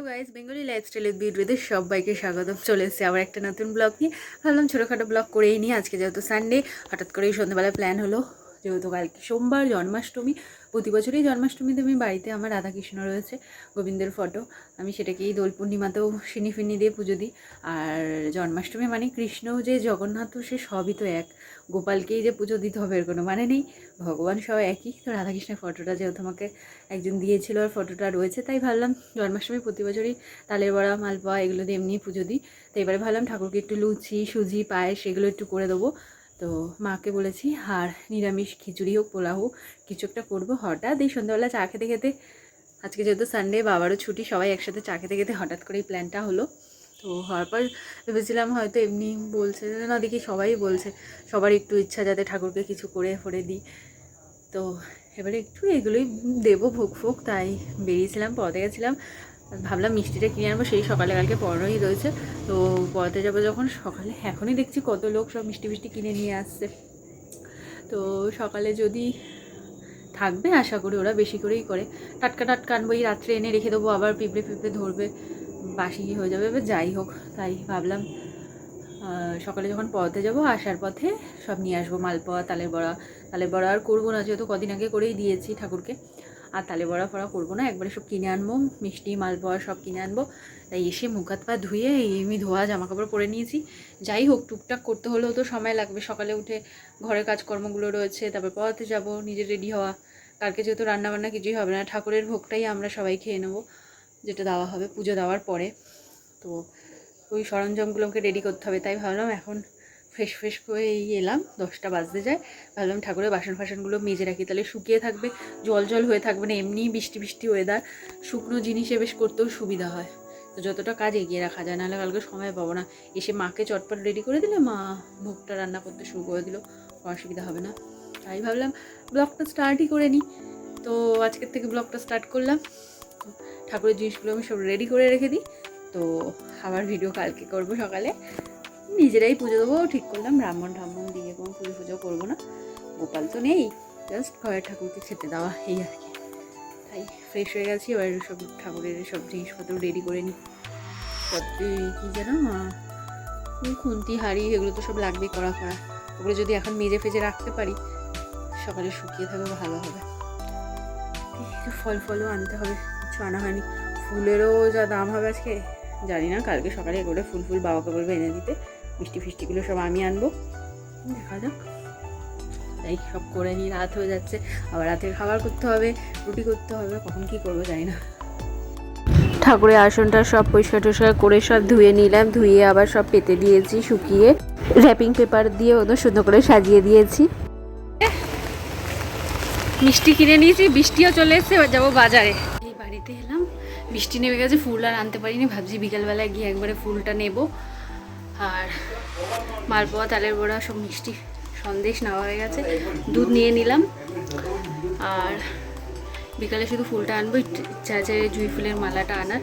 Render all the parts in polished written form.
Guys, Bengali lifestyle with বিউটিতে সবাইকে স্বাগতম। চলে এসেছি আবার একটা নতুন ব্লগ নিয়ে। ভাবলাম ছোটোখাটো ব্লগ করেই নিই। আজকে যেহেতু সানডে, হঠাৎ করেই সন্ধ্যাবেলায় প্ল্যান হলো, যেহেতু কালকে সোমবার জন্মাষ্টমী। প্রতি বছরই জন্মাষ্টমীতে আমি বাড়িতে আমার রাধাকৃষ্ণ রয়েছে, গোবিন্দের ফটো, আমি সেটাকেই দোল পূর্ণিমাতেও সিনি ফিনি দিয়ে পুজো দিই। আর জন্মাষ্টমী মানে কৃষ্ণ যে জগন্নাথ সে সবই তো এক, গোপালকেই যে পুজো দিতে হবে এর কোনো মানে নেই, ভগবান সব একই। তো রাধাকৃষ্ণের ফটোটা যেহেতু আমাকে একজন দিয়েছিল আর ফটোটা রয়েছে, তাই ভাবলাম জন্মাষ্টমী প্রতি বছরই তালের বড়া, মালপোয়া এগুলো দিয়ে এমনি পুজো দিই। তো এবারে ভাবলাম ঠাকুরকে একটু লুচি, সুজি, পায়েস এগুলো একটু করে দেবো। তো মাকে বলেছি আর নিরামিষ খিচুড়ি হোক, পোলাও হোক, কিছু একটা করবো। হঠাৎ এই সন্ধ্যাবেলা চা খেতে খেতে, আজকে যেহেতু সানডে, বাবারও ছুটি, সবাই একসাথে চা খেতে খেতে হঠাৎ করেই প্ল্যানটা হলো। তো হওয়ার পর ভেবেছিলাম হয়তো এমনি বলছে না, দেখি সবাই বলছে, সবার একটু ইচ্ছা যাতে ঠাকুরকে কিছু করে ফরে দিই। তো এবারে একটু এগুলোই দেবো, ভোগ ফোগ। তাই বেরিয়েছিলাম, পড়াতে গেছিলাম, ভাবলাম মিষ্টিটা কিনে আনবো। সেই সকালে কালকে পড়ানোই রয়েছে, তো পড়াতে যাবো যখন সকালে, এখনই দেখছি কত লোক সব মিষ্টি মিষ্টি কিনে নিয়ে আসছে। তো সকালে যদি থাকবে, আশা করি ওরা বেশি করেই করে, টাটকা টাটকা আনবো। এই রাত্রে এনে রেখে দেবো, আবার পিঁপড়ে পিঁপড়ে ধরবে, বাসি হয়ে যাবে। এবার যাই হোক, তাই ভাবলাম সকালে যখন পড়াতে যাবো আসার পথে সব নিয়ে আসবো। মালপোয়া, তালের বড়া। তালের বড়া আর করবো না, যেহেতু কদিন আগে করেই দিয়েছি ঠাকুরকে। আর তালের বড়া ফড়া করবো না, একবারে সব কিনে আনবো, মিষ্টি মালপোয়া সব কিনে আনবো। তাই এসে মুখ হাত পা ধুয়ে এমনি ধোয়া জামা কাপড় পরে নিয়েছি। যাই হোক, টুকটাক করতে হলেও তো সময় লাগবে। সকালে উঠে ঘরের কাজকর্মগুলো রয়েছে, তারপর পড়াতে যাবো, নিজে রেডি হওয়া। কালকে যেহেতু রান্নাবান্না কিছুই হবে না, ঠাকুরের ভোগটাই আমরা সবাই খেয়ে নেবো, যেটা দেওয়া হবে পুজো দেওয়ার পরে। তো ওই সরঞ্জামগুলোকে রেডি করতে হবে। তাই ভাবলাম এখন ফ্রেশ ফ্রেশ করে এলাম, 10টা বাজতে যায়। ভাবলাম ঠাকুরের বাসন ফাসনগুলো মেজে রাখি, তাহলে শুকিয়ে থাকবে, জল জল হয়ে থাকবে না। এমনি বৃষ্টি বৃষ্টি ওয়েদার, শুকনো জিনিসে বেশ করতেও সুবিধা হয়। তো যতটা কাজ এগিয়ে রাখা যায়, নাহলে কালকে সময় পাবো না। এসে মাকে চটপট রেডি করে দিলে, মা ভোগটা রান্না করতে শুরু করে দিল, অসুবিধা হবে না। তাই ভাবলাম ব্লগটা স্টার্টই করে নিই। তো আজকের থেকে ব্লগটা স্টার্ট করলাম। ঠাকুরের জিনিসগুলো আমি সব রেডি করে রেখে দিই। তো আবার ভিডিও কালকে করবো সকালে, নিজেরাই পুজো দেবো ঠিক করলাম। ব্রাহ্মণ ঠাম্মন দিয়ে কোনো পুজো করবো না, গোপাল তো নেই, জাস্ট ঘরের ঠাকুরকে খেতে দেওয়া, এই আর কি। তাই ফ্রেশ হয়ে গেছি, এবার সব ঠাকুরের সব জিনিসপত্র রেডি করে নিই। সব কী যেন খুন্তি হাঁড়ি এগুলো তো সব লাগবেই, করা ওগুলো যদি এখন মেজে ফেজে রাখতে পারি, সকালে শুকিয়ে থাকবে, ভালো হবে। একটু ফলও আনতে হবে, কিছু আনা হয়নি। ফুলেরও যা দাম হবে আজকে জানি না, কালকে সকালে এগুলো ফুল বাবাকে বলবো এনে দিতে। মিষ্টি ফিষ্টিগুলো সব আমি আনবো, দেখা যাক। তাই সব করে নিই, রাত হয়ে যাচ্ছে, আবার রাতের খাবার করতে হবে, রুটি করতে হবে, কখন কী করবো জানি না। ঠাকুরের আসনটা সব পরিষ্কার টরিষ্কার করে সব ধুয়ে নিলাম, ধুয়ে আবার সব পেতে দিয়েছি, শুকিয়ে র্যাপিং পেপার দিয়ে ওদের সুন্দর করে সাজিয়ে দিয়েছি। মিষ্টি কিনে নিয়েছি, বৃষ্টিও চলে এসেছে, এবার যাবো বাজারে। এই বাড়িতে এলাম, বৃষ্টি নেমে গেছে, ফুল আর আনতে পারিনি, ভাবছি বিকালবেলায় গিয়ে একবারে ফুলটা নেব। আর মালপোয়া, তালের বড়া, সব মিষ্টি, সন্দেশ নেওয়া হয়ে গেছে, দুধ নিয়ে নিলাম। আর বিকালে শুধু ফুলটা আনবো, ইচ্ছা আছে জুঁই ফুলের মালাটা আনার,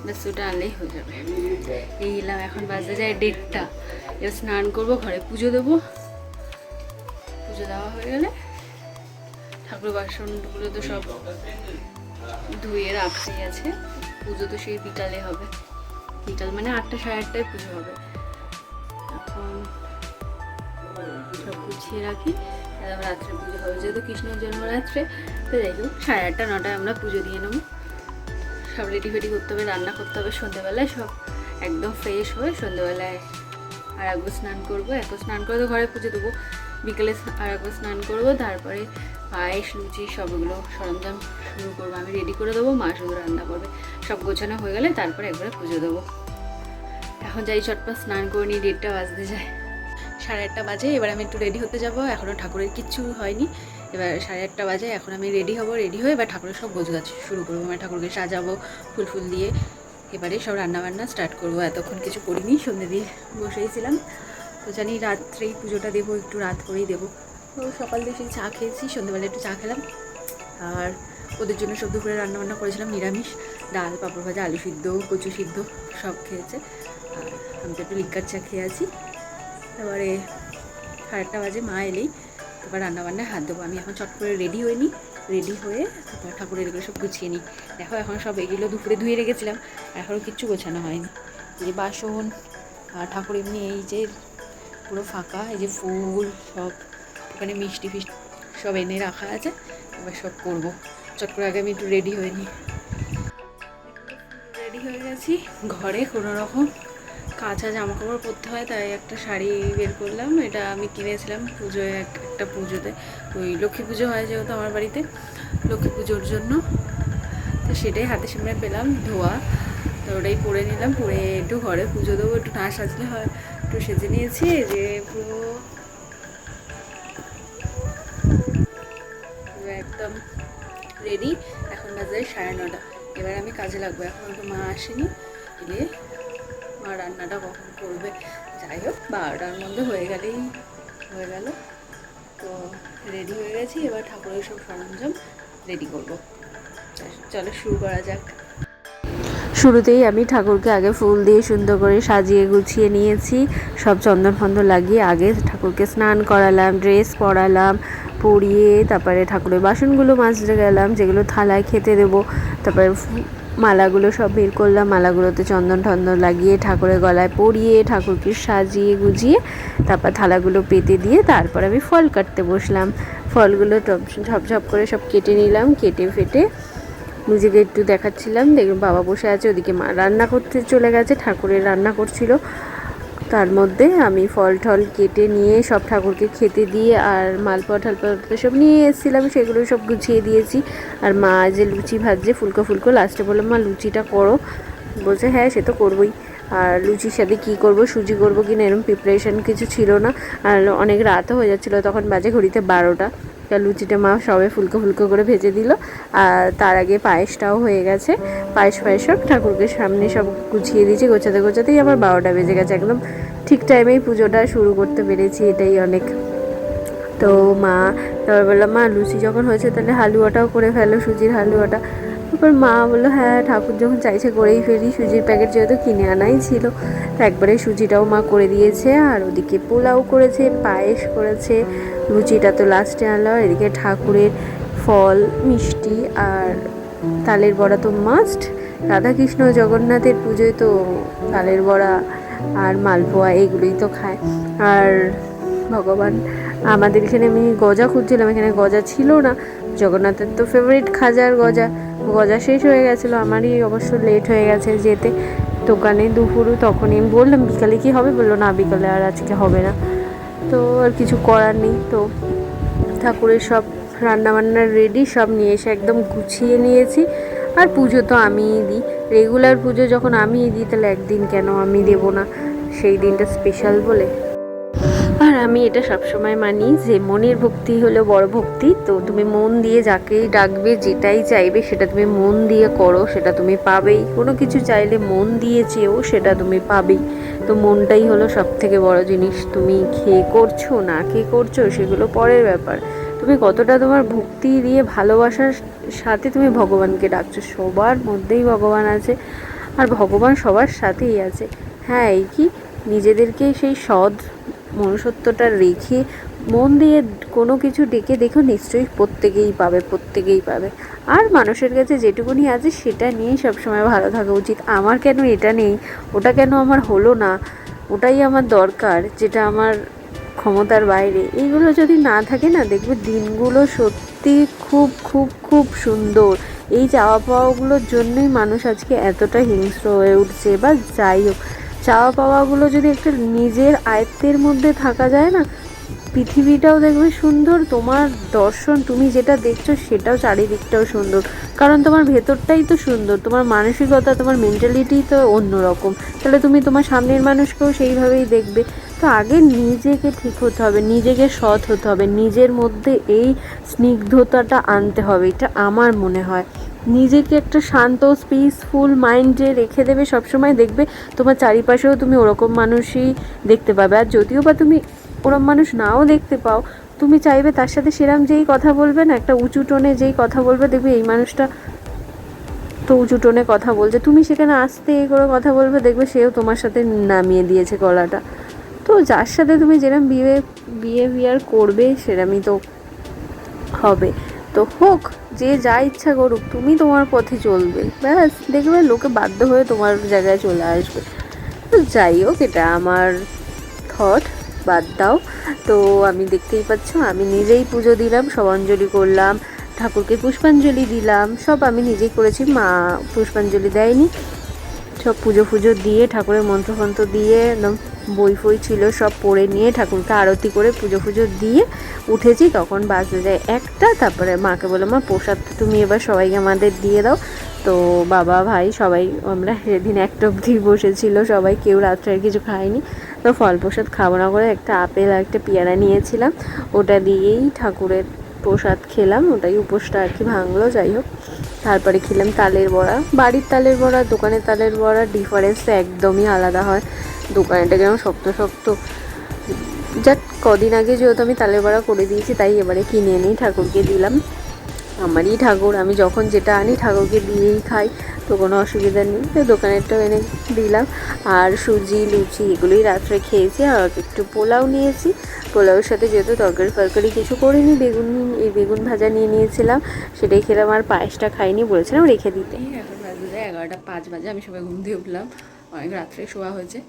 ব্যাস ওটা আনলেই হয়ে যাবে। এই এলাম, এখন বাজতে যায় 1:30। এবার স্নান করবো, ঘরে পুজো দেবো। পুজো দেওয়া হয়ে গেলে ঠাকুর বাসনগুলো তো সব ধুয়ে রাখাই আছে, পুজো তো সেই বিকালে হবে। বিকাল মানে 8টা সাড়ে 8টায় পুজো হবে। এখন সব গুছিয়ে রাখি, রাত্রে পুজো হবে, যেহেতু কৃষ্ণের জন্মরাত্রে। তো যাই হোক, 8:30 9টায় আমরা পুজো দিয়ে নেবো। সব রেডি ফেডি করতে হবে, রান্না করতে হবে সন্ধ্যেবেলায়, সব একদম ফ্রেশ হয়ে সন্ধ্যেবেলায় আর একবার স্নান করবো। একবার স্নান করে তো ঘরে পুজো দেবো, বিকেলে আর একবার স্নান করবো, তারপরে পায়েস, লুচি সবগুলো সরঞ্জাম শুরু করবো। আমি রেডি করে দেবো, মা শুধু রান্না করবে। সব গোছানো হয়ে গেলে তারপরে একবারে পুজো দেবো। এখন যাই চটপট স্নান করে নিই, 1:30 বাজতে যায়, 8:30 বাজে। এবার আমি একটু রেডি হতে যাব, এখনও ঠাকুরের কিচ্ছু হয়নি। এবার 8:30 বাজে, এখন আমি রেডি হব, রেডি হয়ে এবার ঠাকুরের সব গোছগাছ শুরু করবো। আমি ঠাকুরকে সাজাবো ফুল দিয়ে, এবারে সব রান্নাবান্না স্টার্ট করবো। এতক্ষণ কিছু করিনি, সন্ধ্যে দিয়ে বসেইছিলাম। তো জানি রাত্রেই পুজোটা দেবো, একটু রাত করেই দেবো। তো সকাল দিয়ে সেই চা খেয়েছি, সন্ধ্যেবেলা একটু চা খেলাম। আর ওদের জন্য সব দুপুরে রান্নাবান্না করেছিলাম, নিরামিষ, ডাল, পাঁপড় ভাজা, আলু সিদ্ধ, কচু সিদ্ধ সব খেয়েছে। আর আমি তো একটু লিকার চা খেয়ে আছি। তারপরে 8:30 বাজে, মা এলেই এবার রান্নাবান্নায় হাত দেবো। আমি এখন চট করে রেডি হয়ে নিই, রেডি হয়ে তারপর ঠাকুরের এগুলো সব গুছিয়ে নিই। দেখো এখন সব এগুলো দুপুরে ধুয়ে রেখেছিলাম, এখনও কিচ্ছু গোছানো হয়নি। এই বাসন আর ঠাকুর এমনি এই যে পুরো ফাঁকা, এই যে ফুল সব ওখানে মিষ্টি ফিষ্টি সব এনে রাখা আছে, এবার সব করবো। চট করে আগে আমি একটু রেডি হয়ে নিই। রেডি হয়ে গেছি, ঘরে কোনো রকম কাঁচা জামা কাপড় পরতে হয়, তাই একটা শাড়ি বের করলাম। এটা আমি কিনেছিলাম পুজোয়, একটা পুজোতে, ওই লক্ষ্মী পুজো হয় যেহেতু আমার বাড়িতে, লক্ষ্মী পুজোর জন্য, তো সেটাই হাতে সামনে পেলাম ধোয়া, তো ওটাই পরে নিলাম। পরে একটু ঘরে পুজো দেবো, একটু না সাজলে হয়, একটু সেজে নিয়েছি যে পুরো একদম রেডি। এখন বাজে 9:30, এবার আমি কাজে লাগবো। এখন তো মা আসেনি, এলে মা রান্নাটা কখন করবে, যাই হোক 12টার মধ্যে হয়ে গেলেই হয়ে গেল। তো রেডি হয়ে গেছি, এবার ঠাকুরের সব সরঞ্জাম রেডি করব। চলো শুরু করা যাক। শুরুতেই আমি ঠাকুরকে আগে ফুল দিয়ে সুন্দর করে সাজিয়ে গুছিয়ে নিয়েছি, সব চন্দন ফন্দন লাগিয়ে আগে ঠাকুরকে স্নান করালাম, ড্রেস পরালাম, পরিয়ে তারপরে ঠাকুরের বাসনগুলো মাজতে গেলাম, যেগুলো থালায় খেতে দেবো। তারপরে মালাগুলো সব বের করলাম, মালাগুলোতে চন্দন টন্দন লাগিয়ে ঠাকুরের গলায় পরিয়ে ঠাকুরকে সাজিয়ে গুজিয়ে তারপর থালাগুলো পেতে দিয়ে তারপর আমি ফল কাটতে বসলাম। ফলগুলো ঝপঝপ করে সব কেটে নিলাম, কেটে ফেটে নিজেকে একটু দেখাচ্ছিলাম। দেখুন বাবা বসে আছে, ওদিকে মা রান্না করতে চলে গেছে, ঠাকুরের রান্না করছিল। তার মধ্যে আমি ফল টল কেটে নিয়ে সব ঠাকুরকে খেতে দিয়ে আর মালপোয়া ঠালপোয়া সব নিয়ে এসেছিলাম, সেগুলো সব গুছিয়ে দিয়েছি। আর মা যে লুচি ভাজছে ফুলকো ফুলকো, লাস্টে বললাম মা লুচিটা করো, বলছে হ্যাঁ সে তো করবোই। আর লুচির সাথে কী করব, সুজি করবো কি না, এরকম প্রিপারেশান কিছু ছিল না। আর অনেক রাতও হয়ে যাচ্ছিলো, তখন বাজে ঘড়িতে 12টা। লুচিটা মা সবে ফুলকো ফুলকো করে ভেজে দিল। আর তার আগে পায়েসটাও হয়ে গেছে, পায়েস সব ঠাকুরকে সামনে সব গুছিয়ে দিয়েছি। গোছাতে গোছাতেই আমার 12টা বেজে গেছে, একদম ঠিক টাইমেই পুজোটা শুরু করতে পেরেছি, এটাই অনেক। তো মা তারপর বললাম মা লুচি যখন হয়েছে তাহলে হালুয়াটাও করে ফেলো, সুজির হালুয়াটা। তারপর মা বললো হ্যাঁ ঠাকুর যখন চাইছে করেই ফেলি, সুজির প্যাকেট যেহেতু কিনে আনাই ছিল, তো একবারে সুজিটাও মা করে দিয়েছে। আর ওদিকে পোলাও করেছে, পায়েস করেছে, লুচিটা তো লাস্টে আনলো। আর এদিকে ঠাকুরের ফল মিষ্টি আর তালের বড়া তো মাস্ট, রাধাকৃষ্ণ জগন্নাথের পুজোয় তো তালের বড়া আর মালপোয়া এগুলোই তো খায়। আর ভগবান আমাদের এখানে আমি গজা খুঁজছিলাম, এখানে গজা ছিল না। জগন্নাথের তো ফেভারিট খাজার গজা, গজা শেষ হয়ে গেছিলো, আমারই অবশ্য লেট হয়ে গেছে যেতে দোকানে দুপুরও। তখনই আমি বললাম বিকালে কি হবে, বললো না বিকালে আর আজকে হবে না। তো আর কিছু করার নেই, তো ঠাকুরের সব রান্নাবান্নার রেডি সব নিয়ে এসে একদম গুছিয়ে নিয়েছি। আর পুজো তো আমিই দিই, রেগুলার পুজো যখন আমিই দিই তাহলে একদিন কেন আমি দেবো না, সেই দিনটা স্পেশাল বলে। আর আমি এটা সবসময় মানি যে মনের ভক্তি হলো বড় ভক্তি। তো তুমি মন দিয়ে যাকেই ডাকবে, যেটাই চাইবে সেটা তুমি মন দিয়ে করো, সেটা তুমি পাবেই। কোনো কিছু চাইলে মন দিয়ে চেয়েও সেটা তুমি পাবেই। তো মনটাই হলো সব থেকে বড় জিনিস। তুমি খেয়ে করছো না খেয়ে করছো সেগুলো পরের ব্যাপার, তুমি কতটা তোমার ভক্তি দিয়ে ভালোবাসার সাথে তুমি ভগবানকে ডাকছো। সবার মধ্যেই ভগবান আছে, আর ভগবান সবার সাথেই আছে। হ্যাঁ এই কি নিজেদেরকে সেই সৎ মনুষ্যত্বটা রেখে মন দিয়ে কোনো কিছু ডেকে দেখো, নিশ্চয়ই প্রত্যেকেই পাবে, প্রত্যেকেই পাবে। আর মানুষের কাছে যেটুকুনি আছে সেটা নিয়েই সবসময় ভালো থাকা উচিত। আমার কেন এটা নেই, ওটা কেন আমার হলো না, ওটাই আমার দরকার, যেটা আমার ক্ষমতার বাইরে, এইগুলো যদি না থাকে না, দেখবে দিনগুলো সত্যি খুব খুব খুব সুন্দর। এই চাওয়া পাওয়াগুলোর জন্যই মানুষ আজকে এতটা হিংস্র হয়ে উঠছে। বা যাই হোক, চাওয়া পাওয়াগুলো যদি একটা নিজের আয়ত্তের মধ্যে থাকা যায় না, পৃথিবীটাও দেখবে সুন্দর, তোমার দর্শন তুমি যেটা দেখছো সেটাও চারিদিকটাও সুন্দর। কারণ তোমার ভেতরটাই তো সুন্দর, তোমার মানসিকতা তোমার মেন্টালিটি তো অন্যরকম, তাহলে তুমি তোমার সামনের মানুষকেও সেইভাবেই দেখবে। তো আগে নিজেকে ঠিক হতে হবে, নিজেকে সৎ হতে হবে, নিজের মধ্যে এই স্নিগ্ধতাটা আনতে হবে, এটা আমার মনে হয়। নিজেকে একটা শান্ত পিসফুল মাইন্ডে রেখে দেবে সবসময়, দেখবে তোমার চারিপাশেও তুমি ওরকম মানুষই দেখতে পাবে। আর যদিও বা তুমি ওরম মানুষ নাও দেখতে পাও, তুমি চাইবে তার সাথে সেরাম যেই কথা বলবে না, একটা উঁচু টোনে যেই কথা বলবে, দেখবে এই মানুষটা তো উঁচু টোনে কথা বলছে, তুমি সেখানে আস্তে করে কথা বলবে, দেখবে সেও তোমার সাথে নামিয়ে দিয়েছে গলাটা। তো যার সাথে তুমি যেরম বিহেভিয়ার করবে সেরমই তো হবে। তো হোক যে যা ইচ্ছা করুক, তুমি তোমার পথে চলবে, ব্যাস দেখবে লোকে বাধ্য হয়ে তোমার জায়গায় চলে আসবে। তো যাই হোক, এটা আমার থট, বাদ দাও। তো আমি দেখতেই পাচ্ছ আমি নিজেই পুজো দিলাম, সব অঞ্জলি করলাম, ঠাকুরকে পুষ্পাঞ্জলি দিলাম, সব আমি নিজেই করেছি, মা পুষ্পাঞ্জলি দেয়নি। সব পুজো ফুজো দিয়ে ঠাকুরের মন্ত্রফন্ত্র দিয়ে একদম বই ফই ছিল সব পড়ে নিয়ে ঠাকুরকে আরতি করে পুজো ফুজো দিয়ে উঠেছি। তখন বাজে যায় 1টা। তারপরে মাকে বললাম, মা প্রসাদটা তুমি এবার সবাইকে আমাদের দিয়ে দাও। তো বাবা ভাই সবাই আমরা সেদিন 1টা অবধি বসেছিল সবাই, কেউ রাত্রে আর কিছু খায়নি। তো ফল প্রসাদ খাবো না করে একটা আপেল আর একটা পেয়ারা নিয়েছিলাম, ওটা দিয়েই ঠাকুরের প্রসাদ খেলাম, ওটাই উপোসটা আর কি ভাঙলো। যাই হোক, তারপরে খেলাম তালের বড়া। বাড়ির তালের বড়া দোকানের তালের বড়া ডিফারেন্স একদমই আলাদা হয়। দোকানেটা যেমন শক্ত শক্ত, যাক কদিন আগে যেহেতু আমি তালের বড়া করে দিয়েছি তাই এবারে কিনে এনেই ঠাকুরকে দিলাম। আমারই ঠাকুর, আমি যখন যেটা আনি ঠাকুরকে দিয়েই খাই, তো কোনো অসুবিধা নেই। তো দোকানেরটাও এনে দিলাম। আর সুজি লুচি এগুলোই রাত্রে খেয়েছি, আর একটু পোলাও নিয়েছি। পোলাওর সাথে যেহেতু তরকারি ফরকারি কিছু করিনি, বেগুন ভাজা নিয়ে নিয়েছিলাম, সেটাই খেলাম। আর পায়েসটা খাইনি, বলেছিলাম রেখে দিতে। এখন বাজে 11টা 5 বাজে, আমি সবাই ঘুম দিয়ে উঠলাম, অনেক রাত্রে শোয়া হয়েছে।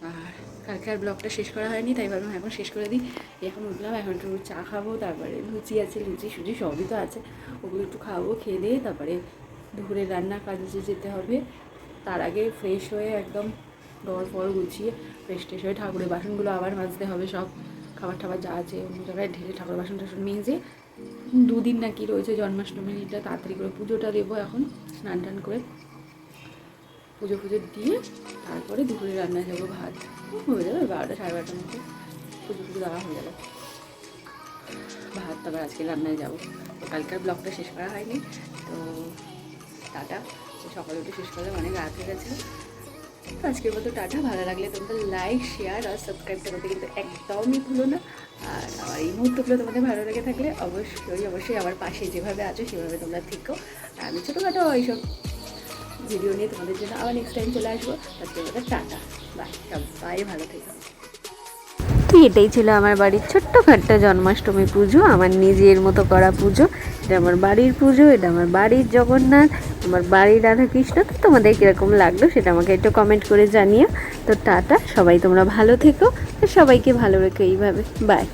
আর কালকে আর ব্লগটা শেষ করা হয়নি, তাই ভাবলাম এখন শেষ করে দিই। এখন উঠলাম, এখন একটু চা খাবো, তারপরে লুচি আছে, লুচি সুজি সবই তো আছে, ওগুলো একটু খাবো। খেয়ে দিয়ে তারপরে দুপুরের রান্নার কাজে যেতে হবে। তার আগে ফ্রেশ হয়ে একদম ঘর ফর গুছিয়ে ফ্রেশ ট্রেশ হয়ে ঠাকুরের বাসনগুলো আবার মাজতে হবে, সব খাবার টাবার যা আছে অন্য জায়গায় ঢেলে ঠাকুরের বাসন টাসন মেজে। 2 দিন নাকি রয়েছে জন্মাষ্টমীর, এটা তাড়াতাড়ি করে পুজোটা দেবো এখন, স্নান টান করে পুজো ফুজো দিয়ে তারপরে দুপুরে রান্নায় যাবো। ভাত হয়ে যাবে 12টা 12:30 মধ্যে, পুজো পুজো দেওয়া হয়ে যাবে। ভাত তারপর আজকে রান্নায় যাবো। তো কালকার ব্লগটা শেষ করা হয়নি, তো টাটা। সকালে উঠে শেষ করলে অনেক রাত হয়ে গেছে। তো আজকের মতো টাটা। ভালো লাগলে তোমাদের লাইক শেয়ার আর সাবস্ক্রাইবটা করতে কিন্তু একদমই ভুলো না। আর আমার এই মুহূর্তগুলো তোমাদের ভালো লেগে থাকলে অবশ্যই আমার পাশে যেভাবে আছো সেভাবে তোমরা থেকো। আর আমি ছোটোখাটো এইসব ভিডিও নিয়ে তোমাদের জন্য আবার নেক্সট টাইম চলে আসবো। আজকের মতো টাটা, বাই, সবাই ভালো থেকো। তো এটাই ছিল আমার বাড়ির ছোট্টখাট্ট জন্মাষ্টমী পুজো, আমার নিজের মতো করা পুজো। এটা আমার বাড়ির পুজো, এটা আমার বাড়ির জগন্নাথ, আমার বাড়ির রাধাকৃষ্ণ। তো তোমাদের কীরকম লাগলো সেটা আমাকে একটু কমেন্ট করে জানিও। তো টাটা, সবাই তোমরা ভালো থেকো, সবাইকে ভালো রেখো এইভাবে, বাই।